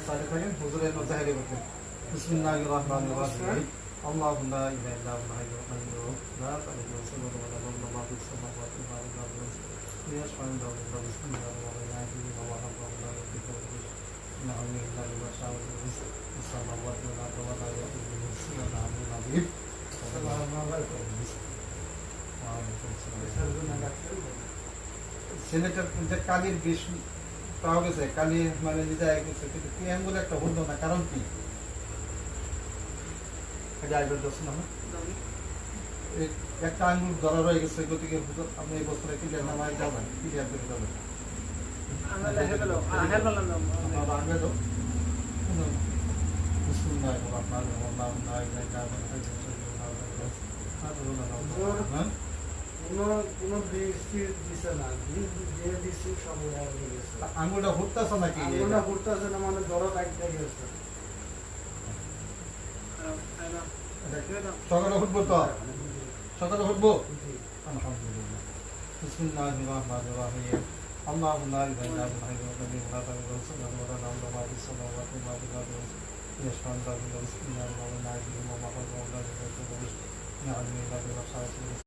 সাইডে থাকেন হুজুরের জাহিরে করবেন বিসমিল্লাহির রহমানির রহিম আল্লাহু লা ইলাহা ইল্লা হুয়া আল হাইয়্যুল কাইয়্যুম লা তাখুযুহু সিনাতুন ওয়া লা নাওম মা ফিস সামাওয়াতি ওয়া মা ফিল আরদি ইয়াশফা'u ইনদাহু বিসমিল্লাহির রহমানির রহিম ওয়া লা نعم الله ما شاء الله السماوات والأرض ولا يؤوده حفظهما وهو العلي العظيم ছেলেটার যে কালির বিষ পাওয়া গেছে কালি মানে যায় গেছে কিন্তু কি আঙ্গুলে একটা হলো না কারণ কি একটা আঙ্গুল ধরা রয়ে গেছে গতিকে আপনি এই বছরে ক্লিয়ার নামায় যাবেন ক্লিয়ার করে যাবেন আঙুলটা ঘুরতেছে নাকি আঙুলটা ঘুরতেছে না মানে ধরো সকালে উঠবো তো সকালে উঠবো আলহামদুলিল্লাহ বিসমিল্লাহির রহমানির রহিম اللهم لا اله الا انت الحي القيوم لا تاخذه سنه ولا نوم له ما في السماوات وما في الارض يشفع عنده بسم الله الرحمن الرحيم وما خلق الله لا يشرك به نعم الله بما